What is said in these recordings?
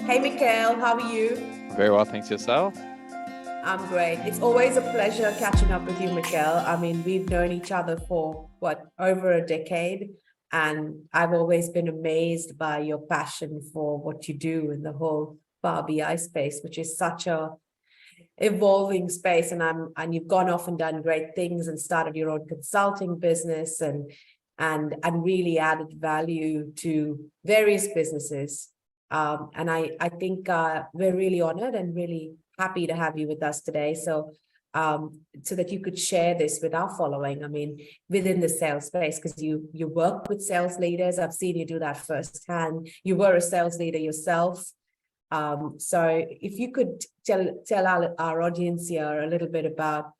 Hey, Mikhail, how are you? Very well, thanks yourself. I'm great. It's always a pleasure catching up with you, Mikhail. I mean, we've known each other for over a decade, and I've always been amazed by your passion for what you do in the whole Power BI space, which is such a evolving space. And you've gone off and done great things and started your own consulting business and really added value to various businesses. And I think we're really honored and really happy to have you with us today. So that you could share this with our following. I mean, within the sales space, because you work with sales leaders. I've seen you do that firsthand. You were a sales leader yourself. So if you could tell our audience here a little bit about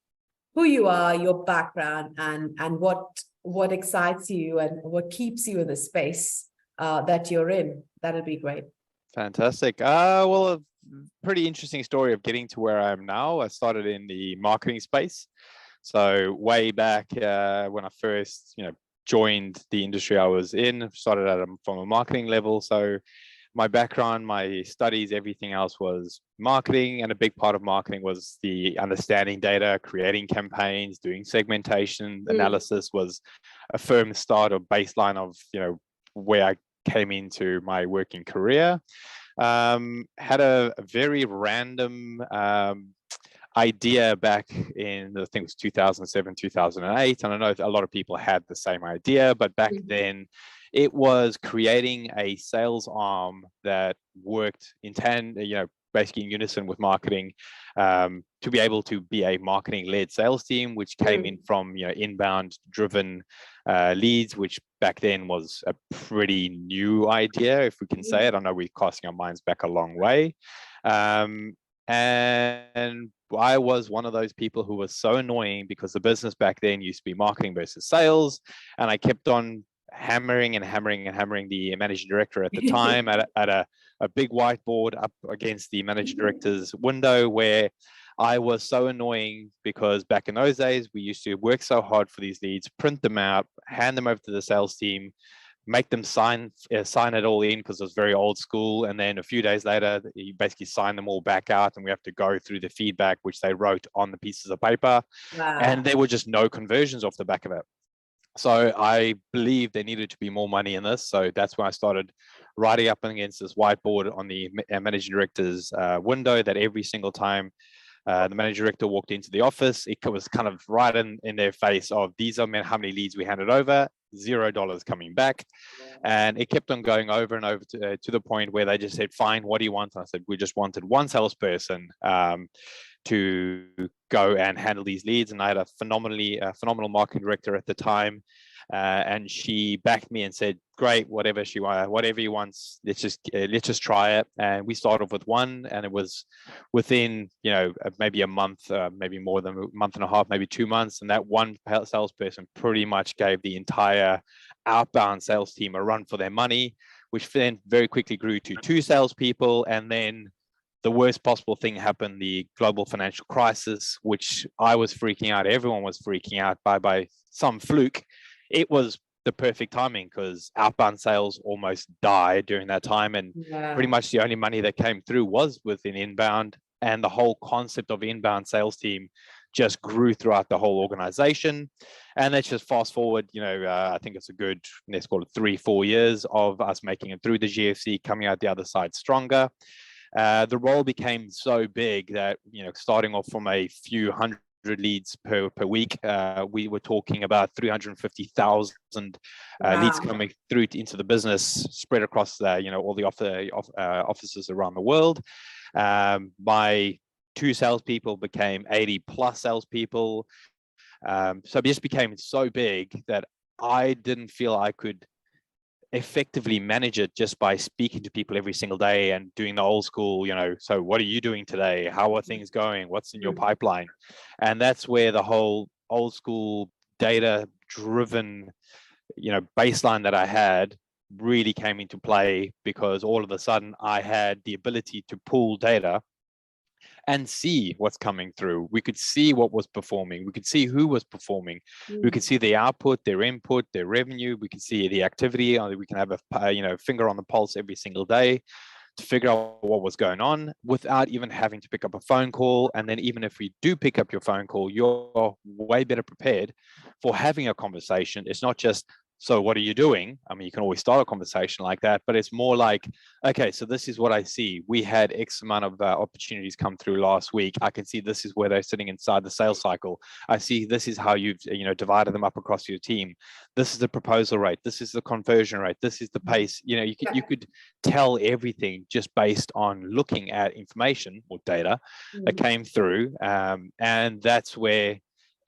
who you are, your background, and what excites you and what keeps you in the space that you're in, that'll be great. Fantastic. A pretty interesting story of getting to where I am now. I started in the marketing space. So way back when I first, joined the industry I was in, started from a marketing level. So my background, my studies, everything else was marketing, and a big part of marketing was the understanding data, creating campaigns, doing segmentation analysis was a firm start or baseline of, where I came into my working career. Had a very random idea back in, I think it was 2007, 2008. And I know a lot of people had the same idea, but back then it was creating a sales arm that worked in basically in unison with marketing, to be able to be a marketing-led sales team, which came in from inbound-driven leads, which back then was a pretty new idea, if we can say it. I know we're casting our minds back a long way. And I was one of those people who was so annoying because the business back then used to be marketing versus sales, and I kept on hammering the managing director at the time at a big whiteboard up against the managing director's window, where I was so annoying because back in those days we used to work so hard for these leads, print them out, hand them over to the sales team, make them sign it all in because it was very old school, and then a few days later you basically sign them all back out and we have to go through the feedback which they wrote on the pieces of paper. Wow. And there were just no conversions off the back of it. So I believed there needed to be more money in this. So that's when I started writing up against this whiteboard on the managing director's window, that every single time the managing director walked into the office, it was kind of right in their face of, these are how many leads we handed over, $0 coming back. And it kept on going over and over to the point where they just said, fine, what do you want? And I said, we just wanted one salesperson to go and handle these leads. And I had a phenomenal marketing director at the time. And she backed me and said, great, whatever he wants, let's just try it. And we started off with one, and it was within, maybe a month, maybe more than a month and a half, maybe 2 months. And that one salesperson pretty much gave the entire outbound sales team a run for their money, which then very quickly grew to 2 salespeople. And then the worst possible thing happened, the global financial crisis, which I was freaking out. Everyone was freaking out by some fluke. It was the perfect timing because outbound sales almost died during that time. And pretty much the only money that came through was within inbound. And the whole concept of inbound sales team just grew throughout the whole organization. And let's just fast forward, I think it's a good, let's call it 3-4 years of us making it through the GFC, coming out the other side stronger. The role became so big that, starting off from a few hundred leads per week, we were talking about 350,000 leads coming through into the business, spread across all the offices around the world. My 2 salespeople became 80 plus salespeople. So it just became so big that I didn't feel I could effectively manage it just by speaking to people every single day and doing the old school, so what are you doing today? How are things going? What's in your pipeline? And that's where the whole old school data driven, baseline that I had really came into play, because all of a sudden I had the ability to pull data and see what's coming through. We could see what was performing. We could see who was performing. We could see the output, their input, their revenue. We could see the activity. We can have a finger on the pulse every single day. to figure out what was going on without even having to pick up a phone call. And then even if we do pick up your phone call, you're way better prepared for having a conversation. It's not just, so what are you doing? I mean, you can always start a conversation like that, but it's more like, okay, so this is what I see. We had X amount of opportunities come through last week. I can see this is where they're sitting inside the sales cycle. I see this is how you've divided them up across your team. This is the proposal rate. This is the conversion rate. This is the pace. You could tell everything just based on looking at information or data that came through, and that's where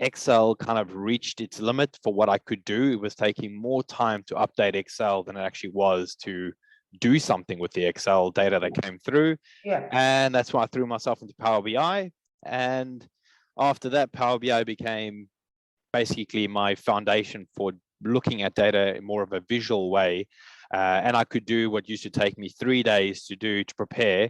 Excel kind of reached its limit for what I could do. It was taking more time to update Excel than it actually was to do something with the Excel data that came through. Yeah. And that's why I threw myself into Power BI. And after that, Power BI became basically my foundation for looking at data in more of a visual way. And I could do what used to take me 3 days to prepare,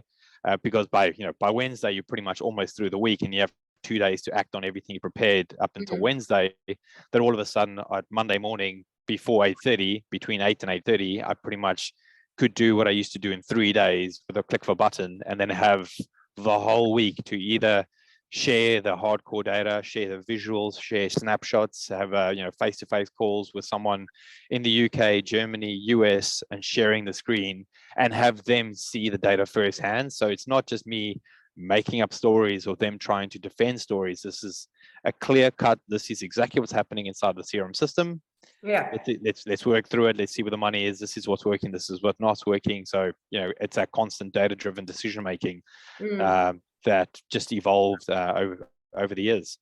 because by Wednesday, you're pretty much almost through the week and you have 2 days to act on everything you prepared up until Wednesday. That all of a sudden at Monday morning before 8:30, between 8 and 8:30, I pretty much could do what I used to do in 3 days with a click of a button, and then have the whole week to either share the hardcore data, share the visuals, share snapshots, have face-to-face calls with someone in the UK, Germany, US, and sharing the screen and have them see the data firsthand. So it's not just me making up stories or them trying to defend stories. This is a clear cut. This is exactly what's happening inside the CRM system. Yeah. Let's work through it. Let's see where the money is. This is what's working. This is what's not working. So, it's that constant data-driven decision making that just evolved over the years.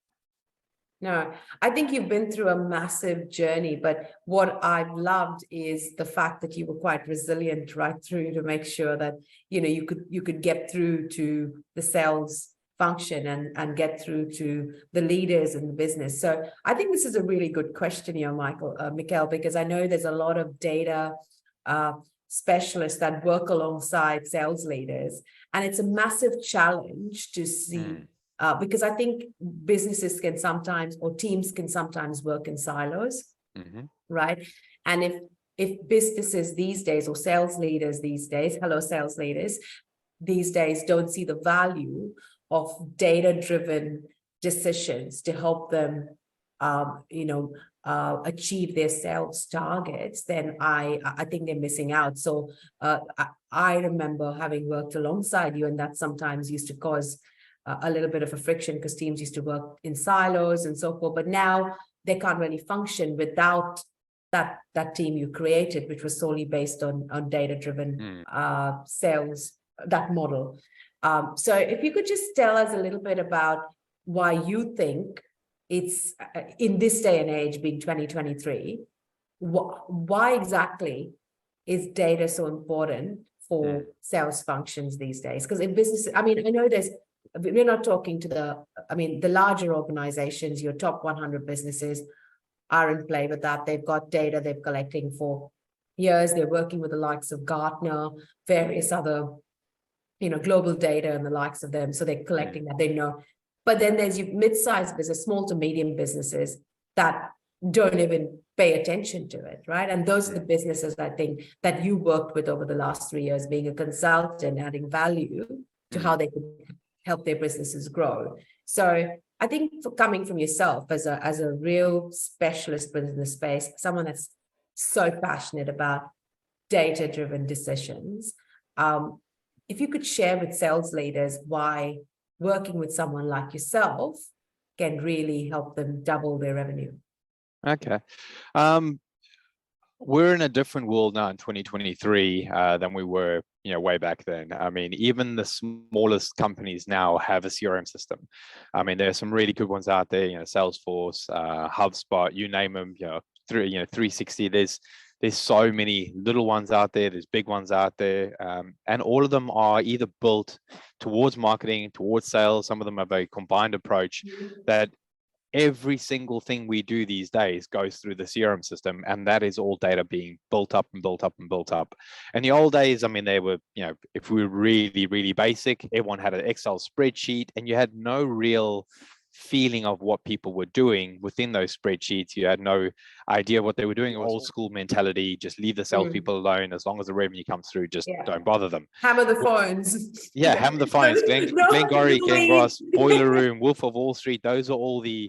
No, I think you've been through a massive journey, but what I've loved is the fact that you were quite resilient right through to make sure that, you could get through to the sales function and get through to the leaders in the business. So I think this is a really good question here, Michael, because I know there's a lot of data specialists that work alongside sales leaders, and it's a massive challenge to see. Because I think businesses can sometimes, or teams can sometimes work in silos, right? And if businesses these days, or sales leaders these days, hello sales leaders, these days don't see the value of data-driven decisions to help them, achieve their sales targets, then I think they're missing out. So I remember having worked alongside you, and that sometimes used to cause a little bit of a friction because teams used to work in silos and so forth, but now they can't really function without that team you created, which was solely based on data-driven sales, that model. So if you could just tell us a little bit about why you think it's in this day and age, being 2023, why exactly is data so important for sales functions these days? Because in business, I mean, I know we're not talking to the larger organizations. Your top 100 businesses are in play with that. They've got data they're collecting for years. They're working with the likes of Gartner, various other, global data and the likes of them. So they're collecting that, they know. But then there's your mid-sized business, small to medium businesses that don't even pay attention to it, right? And those are the businesses, I think, that you worked with over the last 3 years, being a consultant, adding value to how they could help their businesses grow. So I think coming from yourself as a real specialist within the space, someone that's so passionate about data-driven decisions, if you could share with sales leaders why working with someone like yourself can really help them double their revenue. Okay. We're in a different world now in 2023 than we were, way back then. I mean, even the smallest companies now have a CRM system. I mean, there are some really good ones out there, Salesforce, HubSpot, you name them, 360. There's so many little ones out there. There's big ones out there. And all of them are either built towards marketing, towards sales. Some of them have a combined approach that every single thing we do these days goes through the CRM system, and that is all data being built up and built up and built up. In the old days, I mean, they were, if we were really, really basic, everyone had an Excel spreadsheet, and you had no real feeling of what people were doing within those spreadsheets. You had no idea of what they were doing, old school mentality, just leave the salespeople alone. As long as the revenue comes through, just don't bother them. Hammer the phones. Yeah, hammer the phones. Glengarry, Glengross, Boiler Room, Wolf of Wall Street. Those are all the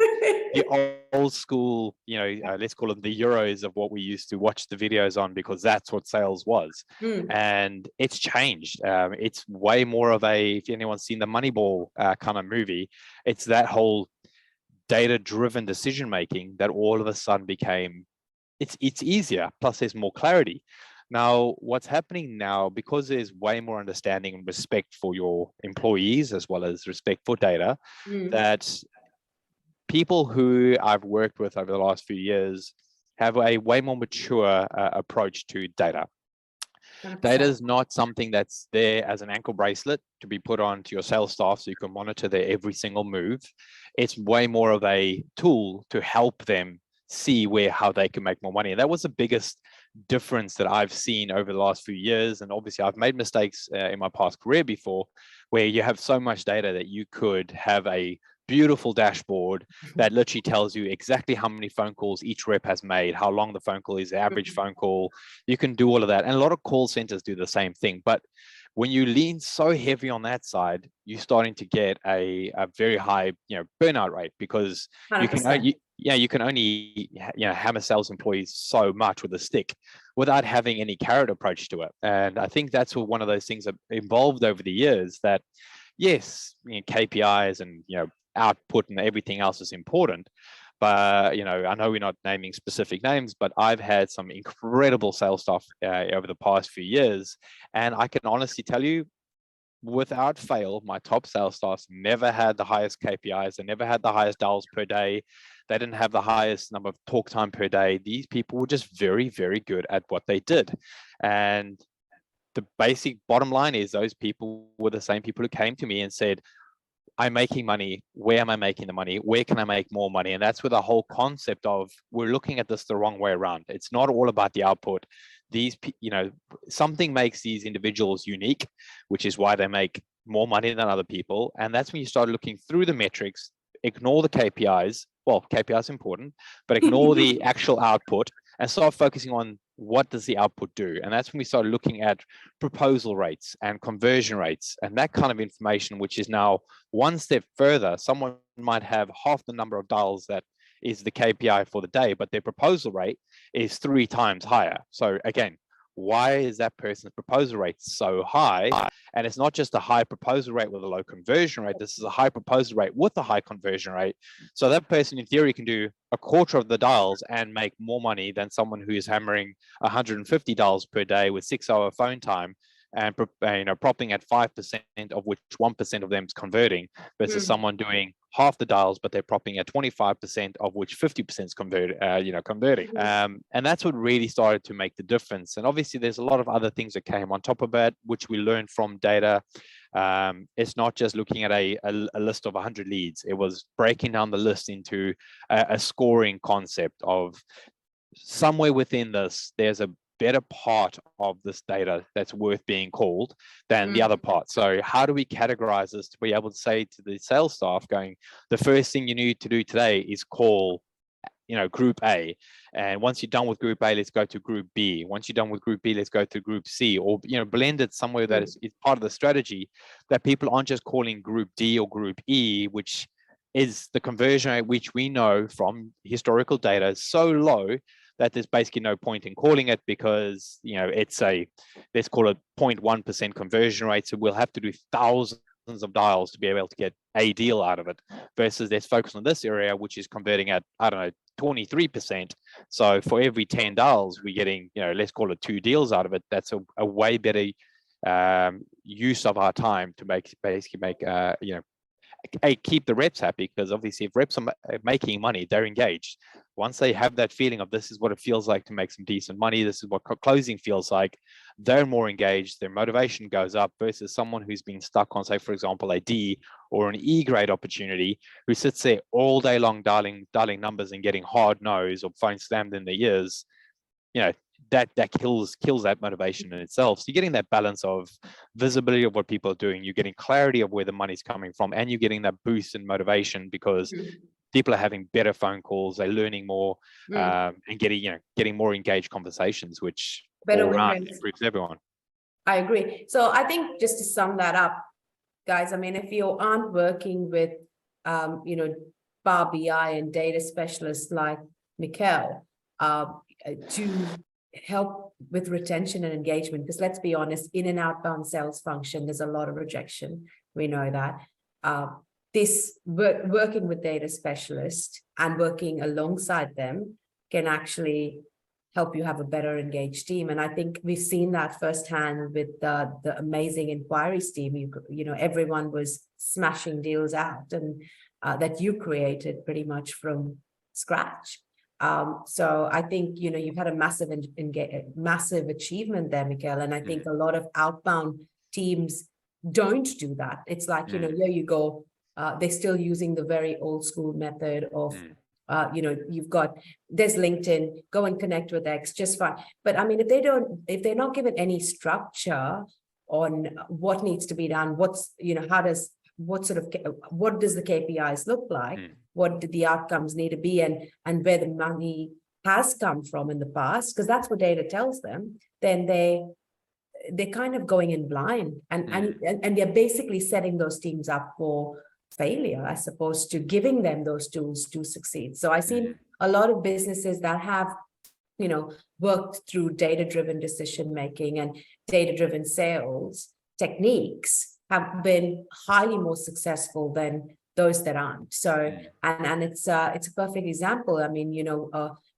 old school, let's call them the Euros of what we used to watch the videos on, because that's what sales was. And it's changed. It's way more of a, if anyone's seen the Moneyball kind of movie, it's that whole data-driven decision making that all of a sudden became, it's easier. Plus, there's more clarity. Now, what's happening now, because there's way more understanding and respect for your employees as well as respect for data, that people who I've worked with over the last few years have a way more mature approach to data. 100%. Data is not something that's there as an ankle bracelet to be put on to your sales staff so you can monitor their every single move. It's way more of a tool to help them see how they can make more money. And that was the biggest difference that I've seen over the last few years. And obviously I've made mistakes in my past career before, where you have so much data that you could have a beautiful dashboard that literally tells you exactly how many phone calls each rep has made, how long the phone call is, the average phone call. You can do all of that. And a lot of call centers do the same thing. But when you lean so heavy on that side, you're starting to get a very high, burnout rate, because 100%. You can only hammer sales employees so much with a stick without having any carrot approach to it. And I think that's one of those things that evolved over the years, that yes, KPIs and output and everything else is important. But, I know we're not naming specific names, but I've had some incredible sales staff over the past few years. And I can honestly tell you, without fail, my top sales staff never had the highest KPIs. They never had the highest dials per day. They didn't have the highest number of talk time per day. These people were just very, very good at what they did. And the basic bottom line is those people were the same people who came to me and said, I'm making money. Where am I making the money? Where can I make more money? And that's where the whole concept of, we're looking at this the wrong way around. It's not all about the output. These, something makes these individuals unique, which is why they make more money than other people. And that's when you start looking through the metrics, ignore the KPIs. Well, KPIs are important, but ignore the actual output and start focusing on what does the output do. And that's when we started looking at proposal rates and conversion rates and that kind of information, which is now one step further. Someone might have half the number of dials that is the KPI for the day, but their proposal rate is 3 times higher. So again, why is that person's proposal rate so high? And it's not just a high proposal rate with a low conversion rate. This is a high proposal rate with a high conversion rate. So that person in theory can do a quarter of the dials and make more money than someone who is hammering 150 dials per day with 6-hour phone time and propping at 5% of which 1% of them is converting, versus someone doing half the dials, but they're propping at 25% of which 50% is converting. And that's what really started to make the difference. And obviously there's a lot of other things that came on top of that, which we learned from data. It's not just looking at a list of 100 leads. It was breaking down the list into a scoring concept of somewhere within this, there's a better part of this data that's worth being called than the other part. So how do we categorize this to be able to say to the sales staff going, the first thing you need to do today is call group A, and once you're done with group A, let's go to group B. Once you're done with group B, let's go to group C, or blend it somewhere that is part of the strategy, that people aren't just calling group D or group E, which is the conversion rate, which we know from historical data is so low that there's basically no point in calling it, because it's let's call it 0.1% conversion rate. So we'll have to do thousands of dials to be able to get a deal out of it, versus let's focus on this area, which is converting at, 23%. So for every 10 dials, we're getting, let's call it 2 deals out of it. That's a way better use of our time to keep the reps happy, because obviously if reps are making money, they're engaged. Once they have that feeling of this is what it feels like to make some decent money, this is what closing feels like, they're more engaged, their motivation goes up, versus someone who's been stuck on, say, for example, a D or an E grade opportunity, who sits there all day long dialing numbers and getting hard no's or phone slammed in their ears. That kills that motivation in itself. So you're getting that balance of visibility of what people are doing, you're getting clarity of where the money's coming from, and you're getting that boost in motivation, because people are having better phone calls, they're learning more, and getting more engaged conversations, which Better all win around rates. improves everyone. I agree. So I think just to sum that up, guys, I mean, if you aren't working with, Power BI and data specialists like Mikel, to help with retention and engagement, because let's be honest, in an outbound sales function, there's a lot of rejection. We know that. Working with data specialists and working alongside them can actually help you have a better engaged team. And I think we've seen that firsthand with the amazing inquiries team. Everyone was smashing deals out, and that you created pretty much from scratch. So I think, you've had a massive achievement there, Mikel. And I think a lot of outbound teams don't do that. It's like, here you go. They're still using the very old school method of, there's LinkedIn, go and connect with X, just fine. But I mean, if they're not given any structure on what needs to be done, what does the KPIs look like? What did the outcomes need to be, and where the money has come from in the past, because that's what data tells them, then they're kind of going in blind, and they're basically setting those teams up for failure, as opposed to giving them those tools to succeed. So I've seen a lot of businesses that have, worked through data-driven decision making and data-driven sales techniques have been highly more successful than those that aren't. So, and it's a perfect example. I mean,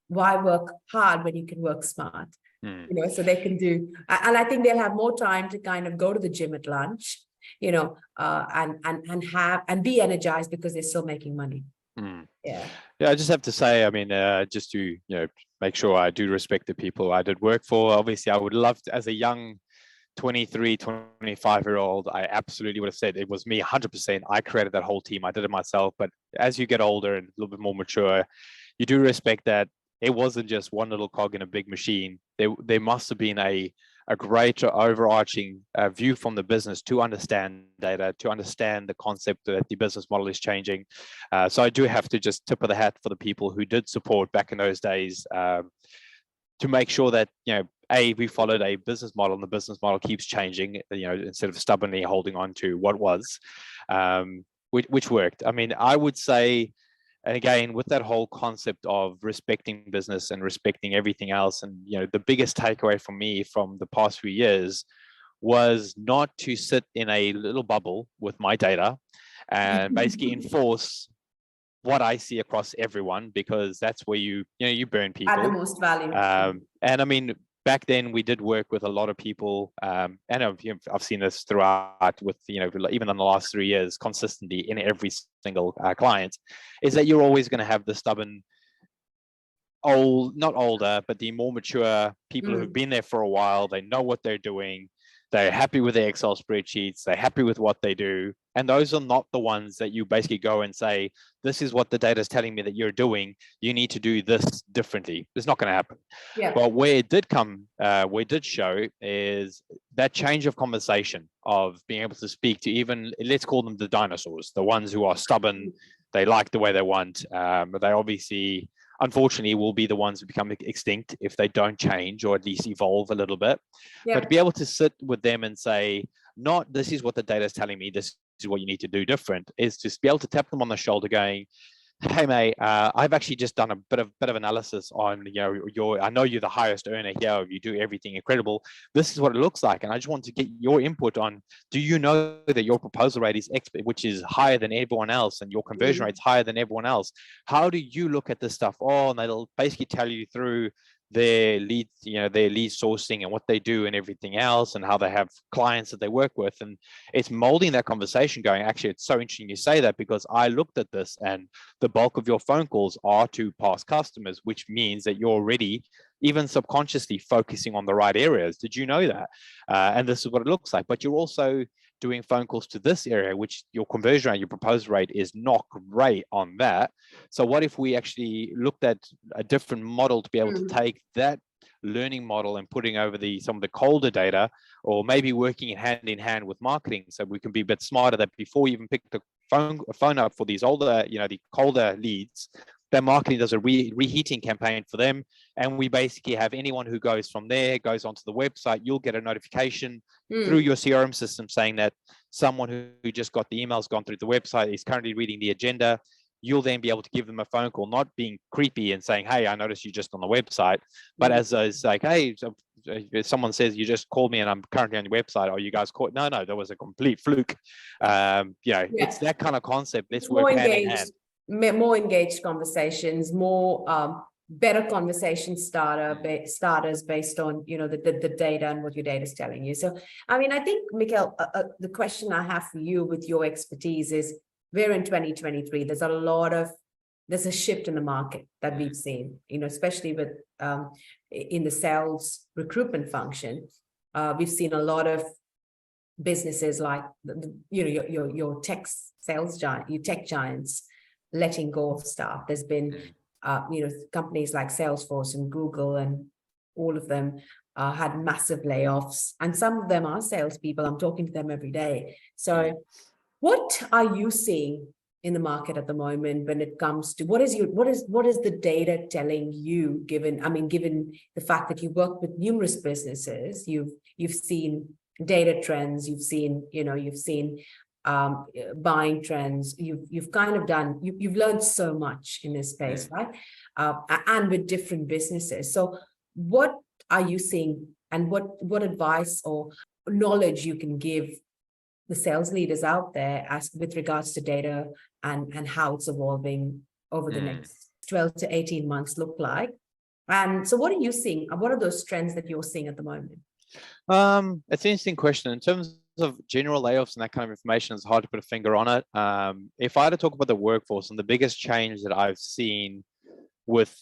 why work hard when you can work smart? So they can do, and I think they'll have more time to kind of go to the gym at lunch, and be energized because they're still making money. Yeah, I just have to say, I mean, just to make sure I do respect the people I did work for. Obviously, I would love to, as a young 23, 25-year-old, I absolutely would have said it was me 100%. I created that whole team. I did it myself. But as you get older and a little bit more mature, you do respect that it wasn't just one little cog in a big machine. There must have been a greater overarching view from the business to understand data, to understand the concept that the business model is changing. So I do have to just tip of the hat for the people who did support back in those days, to make sure that, we followed a business model, and the business model keeps changing, instead of stubbornly holding on to what was, which worked. I mean, I would say, and again, with that whole concept of respecting business and respecting everything else, and the biggest takeaway for me from the past few years was not to sit in a little bubble with my data and basically enforce what I see across everyone, because that's where you burn people. Add the most value. And I mean, back then we did work with a lot of people, and I've seen this throughout with, even in the last 3 years, consistently in every single client, is that you're always going to have the stubborn, not older, but the more mature people who've been there for a while. They know what they're doing. They're happy with their Excel spreadsheets. They're happy with what they do. And those are not the ones that you basically go and say, this is what the data is telling me that you're doing. You need to do this differently. It's not going to happen. Yeah. But where it did show is that change of conversation, of being able to speak to even, let's call them the dinosaurs, the ones who are stubborn. They like the way they want. But they obviously, unfortunately, will be the ones who become extinct if they don't change, or at least evolve a little bit. Yeah. But to be able to sit with them and say, not this is what the data is telling me, this is what you need to do different, is to be able to tap them on the shoulder going, hey mate, I've actually just done a bit of analysis on, I know you're the highest earner here, you do everything incredible. This is what it looks like. And I just want to get your input on, do you know that your proposal rate is X, which is higher than everyone else, and your conversion rate's higher than everyone else? How do you look at this stuff? Oh, and they'll basically tell you through their lead, their lead sourcing and what they do and everything else, and how they have clients that they work with. And it's molding that conversation going, actually, it's so interesting you say that, because I looked at this and the bulk of your phone calls are to past customers, which means that you're already, even subconsciously, focusing on the right areas. Did you know that? And this is what it looks like. But you're also doing phone calls to this area, which your conversion rate, your proposal rate is not great on that. So what if we actually looked at a different model to be able to take that learning model and putting over some of the colder data, or maybe working hand in hand with marketing, so we can be a bit smarter, that before we even pick the phone up for these older, the colder leads. Their marketing does a reheating campaign for them. And we basically have anyone who goes from there, goes onto the website, you'll get a notification through your CRM system saying that someone who just got the emails gone through the website is currently reading the agenda. You'll then be able to give them a phone call, not being creepy and saying, hey, I noticed you just on the website, but as like, hey, if someone says you just called me and I'm currently on your website, are you guys caught? No, that was a complete fluke. It's that kind of concept. Let's work hand in hand. More engaged conversations, more better conversation starters based on the data and what your data is telling you. So I mean, I think, Michael, the question I have for you with your expertise is, we're in 2023. There's a shift in the market that we've seen, especially with in the sales recruitment function. We've seen a lot of businesses like your tech giants letting go of staff. There's been companies like Salesforce and Google, and all of them had massive layoffs, and some of them are salespeople. I'm talking to them every day. So what are you seeing in the market at the moment when it comes to what is the data telling you, given the fact that you work with numerous businesses, you've seen data trends, you've seen buying trends, you've learned so much in this space, right? And with different businesses. So what are you seeing, and what advice or knowledge you can give the sales leaders out there as with regards to data and how it's evolving over the next 12 to 18 months look like? And so what are you seeing? What are those trends that you're seeing at the moment? It's an interesting question. In terms of general layoffs and that kind of information, it's hard to put a finger on it. If I had to talk about the workforce, and the biggest change that I've seen with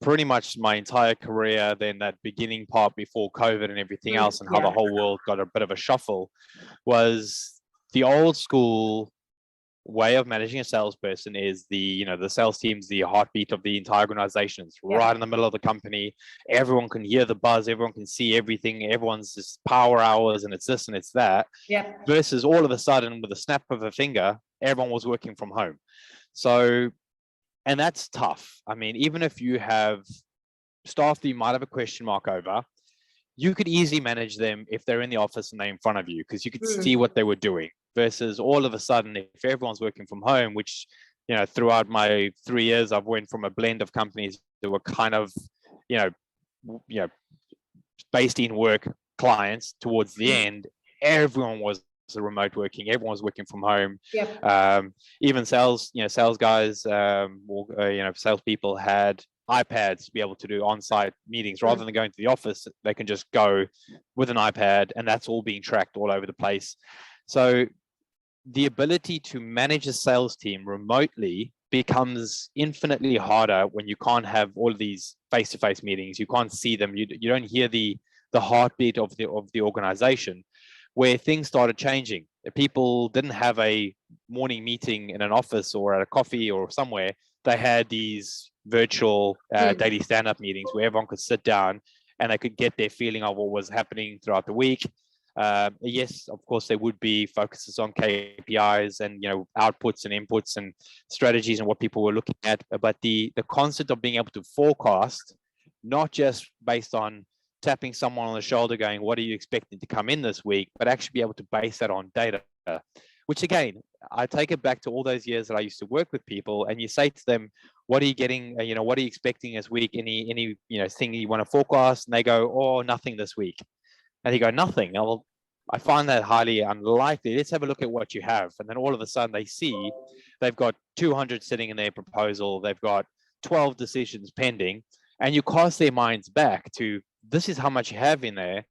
pretty much my entire career, then that beginning part before COVID and everything else, and how the whole world got a bit of a shuffle, was the old school way of managing a salesperson is the sales team's the heartbeat of the entire organization. It's right in the middle of the company. Everyone can hear the buzz, everyone can see everything, everyone's just power hours, and it's this and it's that. Versus all of a sudden, with a snap of a finger, everyone was working from home. So, and that's tough. I mean, even if you have staff that you might have a question mark over, you could easily manage them if they're in the office and they're in front of you, because you could see what they were doing. Versus all of a sudden, if everyone's working from home, which, throughout my 3 years, I've went from a blend of companies that were kind of, based in work clients towards the end, everyone was remote working, everyone was working from home. Even sales guys, salespeople had iPads to be able to do on-site meetings rather than going to the office. They can just go with an iPad, and that's all being tracked all over the place. So the ability to manage a sales team remotely becomes infinitely harder when you can't have all of these face-to-face meetings. You can't see them. You don't hear the heartbeat of the organization. Where things started changing, people didn't have a morning meeting in an office or at a coffee or somewhere. They had these virtual daily stand-up meetings where everyone could sit down and they could get their feeling of what was happening throughout the week. Yes, of course, there would be focuses on KPIs and outputs and inputs and strategies and what people were looking at. But the concept of being able to forecast, not just based on tapping someone on the shoulder going, what are you expecting to come in this week, but actually be able to base that on data, which again, I take it back to all those years that I used to work with people, and you say to them, what are you getting, what are you expecting this week? Any thing you want to forecast? And they go, oh, nothing this week. And you go, nothing. Well, I find that highly unlikely. Let's have a look at what you have. And then all of a sudden they see they've got 200 sitting in their proposal. They've got 12 decisions pending, and you cast their minds back to, this is how much you have in there.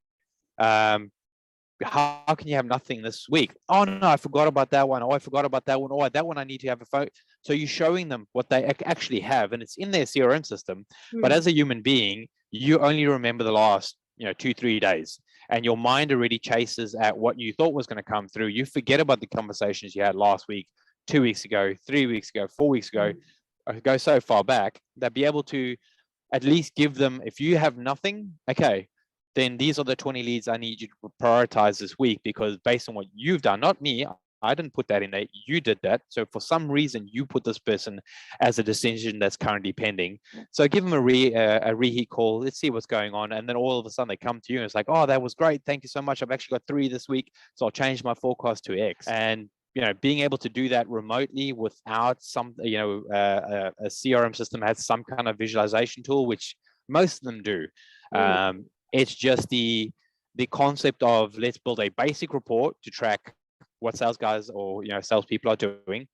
How can you have nothing this week? Oh, no, I forgot about that one. Oh, I forgot about that one. Oh, that one I need to have a phone. So you're showing them what they actually have, and it's in their CRM system. But as a human being, you only remember the last 2-3 days, and your mind already chases at what you thought was going to come through. You forget about the conversations you had last week, 2 weeks ago, 3 weeks ago, 4 weeks ago. Go so far back that be able to at least give them, if you have nothing, okay, then these are the 20 leads I need you to prioritize this week, because based on what you've done, not me, I didn't put that in there. You did that. So for some reason, you put this person as a decision that's currently pending. So give them a reheat call. Let's see what's going on. And then all of a sudden they come to you and it's like, oh, that was great. Thank you so much. I've actually got 3 this week. So I'll change my forecast to X. And being able to do that remotely without some, a CRM system has some kind of visualization tool, which most of them do. It's just the concept of let's build a basic report to track what sales guys or salespeople are doing,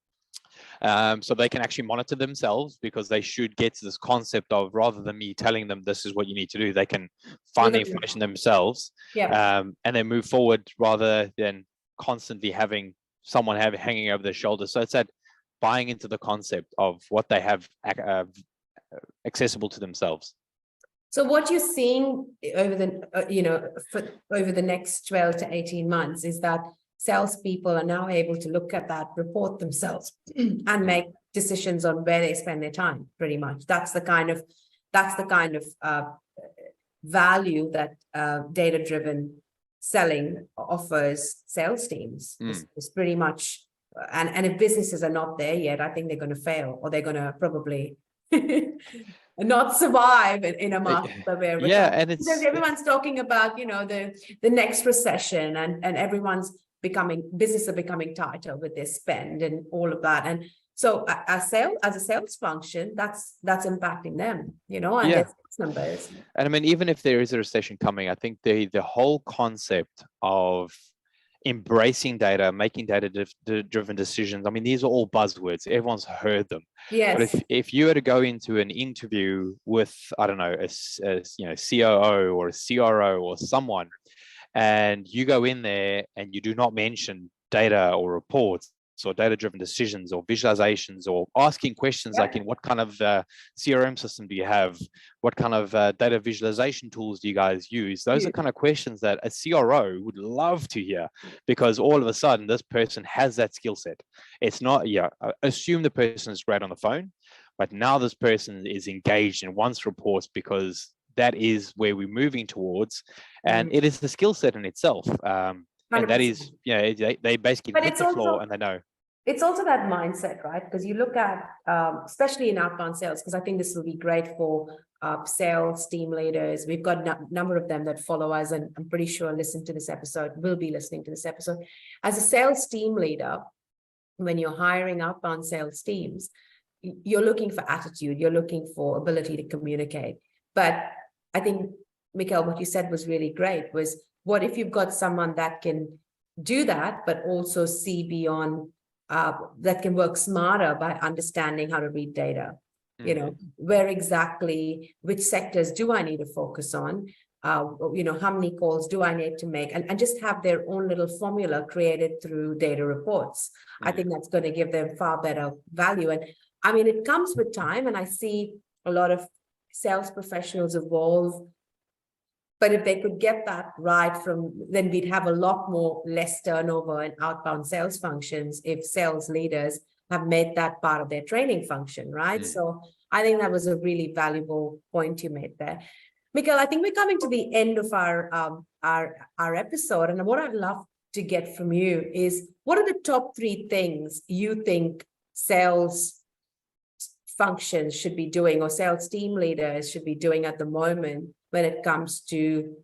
so they can actually monitor themselves, because they should get to this concept of, rather than me telling them this is what you need to do, they can find the information themselves, and then move forward, rather than constantly having someone hanging over their shoulders. So it's that buying into the concept of what they have accessible to themselves. So what you're seeing over the, over the next 12 to 18 months is that salespeople are now able to look at that report themselves and make decisions on where they spend their time. Pretty much, that's the kind of value that data-driven selling offers sales teams. Is pretty much, and if businesses are not there yet, I think they're going to fail, or they're going to probably not survive in a market where and it's because everyone's talking about the next recession, and businesses are becoming tighter with their spend and all of that. And so as a sales function, that's impacting them, and their sales numbers. And I mean, even if there is a recession coming, I think the whole concept of embracing data, making data-driven decisions, I mean, these are all buzzwords. Everyone's heard them. Yes. But if you were to go into an interview with, I don't know, a COO or a CRO or someone, and you go in there and you do not mention data or reports or data-driven decisions or visualizations, or asking questions like, in what kind of CRM system do you have? What kind of data visualization tools do you guys use? Those are kind of questions that a CRO would love to hear, because all of a sudden this person has that skill set. It's not, assume the person is great on the phone, but now this person is engaged and wants reports, because that is where we're moving towards, and it is the skill set in itself. And that is, they basically hit the floor and they know. It's also that mindset, right? Because you look at, especially in outbound sales, because I think this will be great for sales team leaders. We've got a number of them that follow us, and I'm pretty sure will be listening to this episode. As a sales team leader, when you're hiring outbound sales teams, you're looking for attitude, you're looking for ability to communicate. But I think, Michael, what you said was really great, was what if you've got someone that can do that, but also see beyond, that can work smarter by understanding how to read data, where exactly, which sectors do I need to focus on, how many calls do I need to make, and just have their own little formula created through data reports. I think that's going to give them far better value. And I mean, it comes with time, and I see a lot of sales professionals evolve. But if they could get that right then we'd have a lot less turnover in outbound sales functions if sales leaders have made that part of their training function, right? So I think that was a really valuable point you made there. Michael, I think we're coming to the end of our episode. And what I'd love to get from you is, what are the top 3 things you think sales functions should be doing, or sales team leaders should be doing at the moment, when it comes to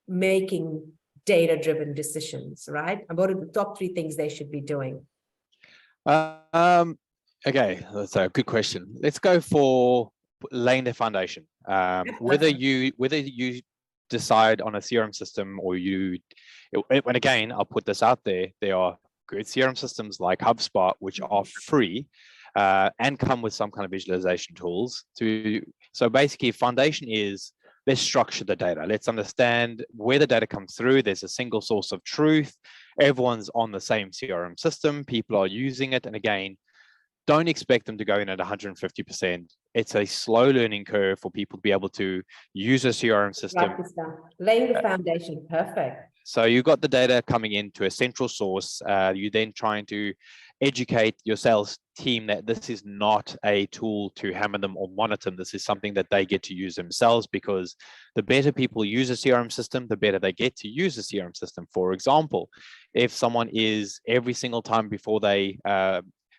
making data-driven decisions, right? And what are the top 3 things they should be doing? Okay, that's a good question. Let's go for laying the foundation. Whether you decide on a CRM system, or and again, I'll put this out there, there are good CRM systems like HubSpot, which are free, and come with some kind of visualization tools. So basically, foundation is, let's structure the data. Let's understand where the data comes through. There's a single source of truth. Everyone's on the same CRM system. People are using it. And again, don't expect them to go in at 150%. It's a slow learning curve for people to be able to use a CRM system. Laying the foundation, perfect. So you've got the data coming into a central source. You're then trying to educate your sales team that this is not a tool to hammer them or monitor them. This is something that they get to use themselves, because the better people use a CRM system, the better they get to use a CRM system. For example, if someone is every single time before they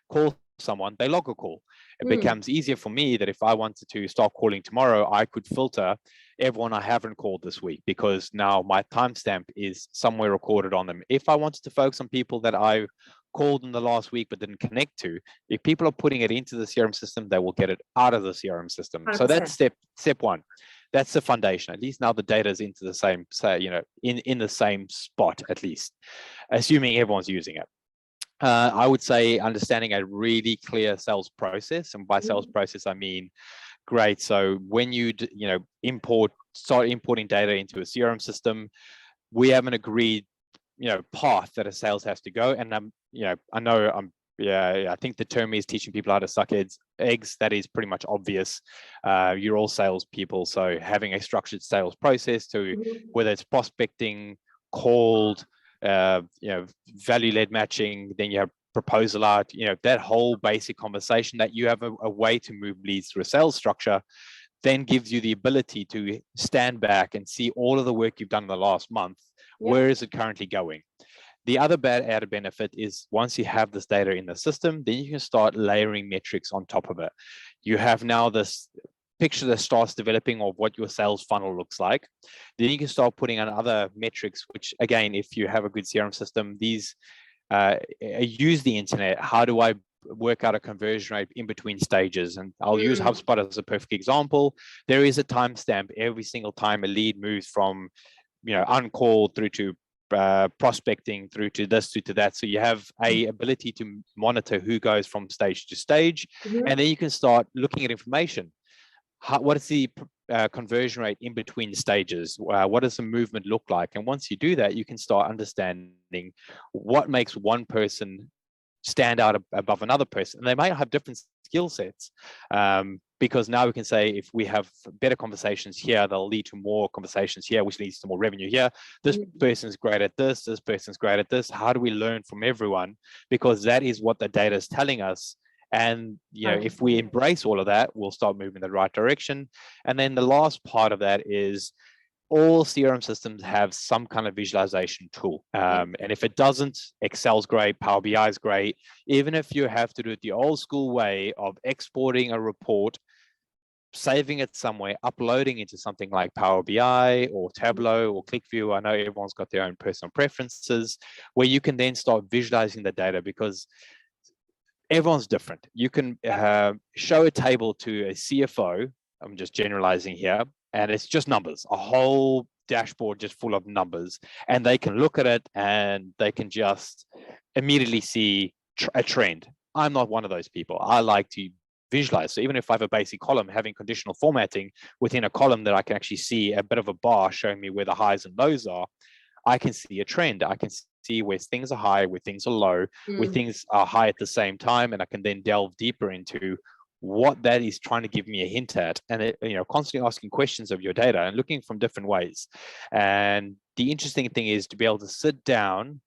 call someone, they log a call. It becomes easier for me that if I wanted to start calling tomorrow, I could filter everyone I haven't called this week, because now my timestamp is somewhere recorded on them. If I wanted to focus on people that I called in the last week but didn't connect to, if people are putting it into the CRM system, they will get it out of the CRM system. 100%. So that's step one. That's the foundation. At least now the data is into the same, in the same spot, at least, assuming everyone's using it. I would say understanding a really clear sales process, and by sales process I mean, great. So when you start importing data into a CRM system, we have an agreed path that a sales has to go. And I think the term is teaching people how to suck eggs. That is pretty much obvious. You're all salespeople, so having a structured sales process to whether it's prospecting, cold, value-led matching, then you have proposal art, that whole basic conversation, that you have a way to move leads through a sales structure, then gives you the ability to stand back and see all of the work you've done in the last month. Where is it currently going? The other added benefit is once you have this data in the system, then you can start layering metrics on top of it. You have now this picture that starts developing of what your sales funnel looks like. Then you can start putting on other metrics, which again, if you have a good CRM system, these use the internet. How do I work out a conversion rate in between stages? And I'll use HubSpot as a perfect example. There is a timestamp every single time a lead moves from uncalled through to prospecting, through to this, through to that. So you have a ability to monitor who goes from stage to stage, and then you can start looking at information. What is the conversion rate in between stages? What does the movement look like? And once you do that, you can start understanding what makes one person stand out above another person. And they might have different skill sets, because now we can say, if we have better conversations here, they'll lead to more conversations here, which leads to more revenue here. This person's great at this person's great at this. How do we learn from everyone? Because that is what the data is telling us. And if we embrace all of that, we'll start moving in the right direction. And then the last part of that is, all CRM systems have some kind of visualization tool. And if it doesn't, Excel's great, Power BI is great. Even if you have to do it the old school way of exporting a report, saving it somewhere, uploading into something like Power BI or Tableau or ClickView. I know everyone's got their own personal preferences, where you can then start visualizing the data, because everyone's different. You can show a table to a CFO, I'm just generalizing here, and it's just numbers, a whole dashboard just full of numbers, and they can look at it and they can just immediately see a trend. I'm not one of those people. I like to visualize. So even if I have a basic column, having conditional formatting within a column that I can actually see a bit of a bar showing me where the highs and lows are, I can see a trend. I can see where things are high, where things are low, where things are high at the same time, and I can then delve deeper into what that is trying to give me a hint at, and constantly asking questions of your data and looking from different ways. And the interesting thing is to be able to sit down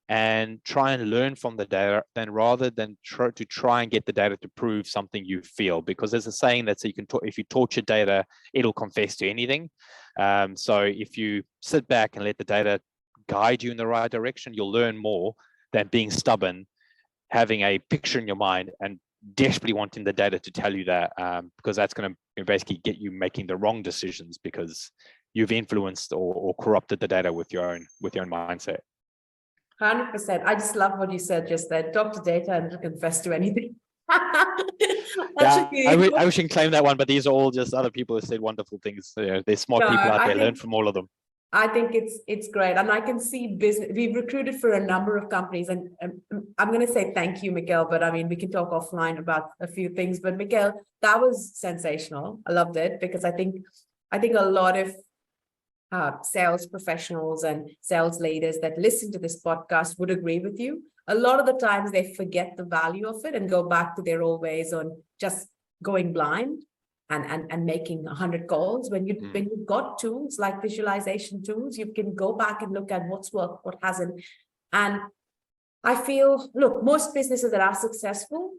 and try and learn from the data, then rather than try and get the data to prove something you feel, because there's a saying that if you torture data, it'll confess to anything. So if you sit back and let the data guide you in the right direction, you'll learn more than being stubborn, having a picture in your mind and desperately wanting the data to tell you that, because that's going to basically get you making the wrong decisions, because you've influenced or corrupted the data with your own mindset. 100%. I just love what you said just there. Talk to data and confess to anything. I wish I can claim that one, but these are all just other people who said wonderful things. There's smart people out there. Learn from all of them. I think it's great, and I can see business. We've recruited for a number of companies, and I'm going to say thank you, Michael. But I mean, we can talk offline about a few things. But Michael, that was sensational. I loved it, because I think a lot of sales professionals and sales leaders that listen to this podcast would agree with you. A lot of the times they forget the value of it and go back to their old ways on just going blind and making 100 calls. When you've got tools like visualization tools, you can go back and look at what's worked, what hasn't. And I feel, look, most businesses that are successful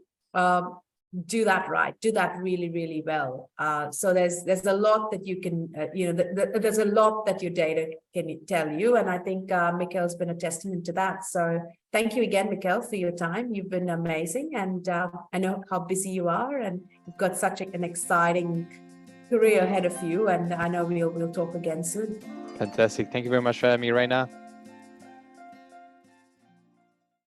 do that right, do that really, really well. So there's a lot that you can, there's a lot that your data can tell you. And I think Michael's been a testament to that. So thank you again, Michael, for your time. You've been amazing. And I know how busy you are, and you've got such an exciting career ahead of you. And I know we'll talk again soon. Fantastic. Thank you very much for having me, Reina.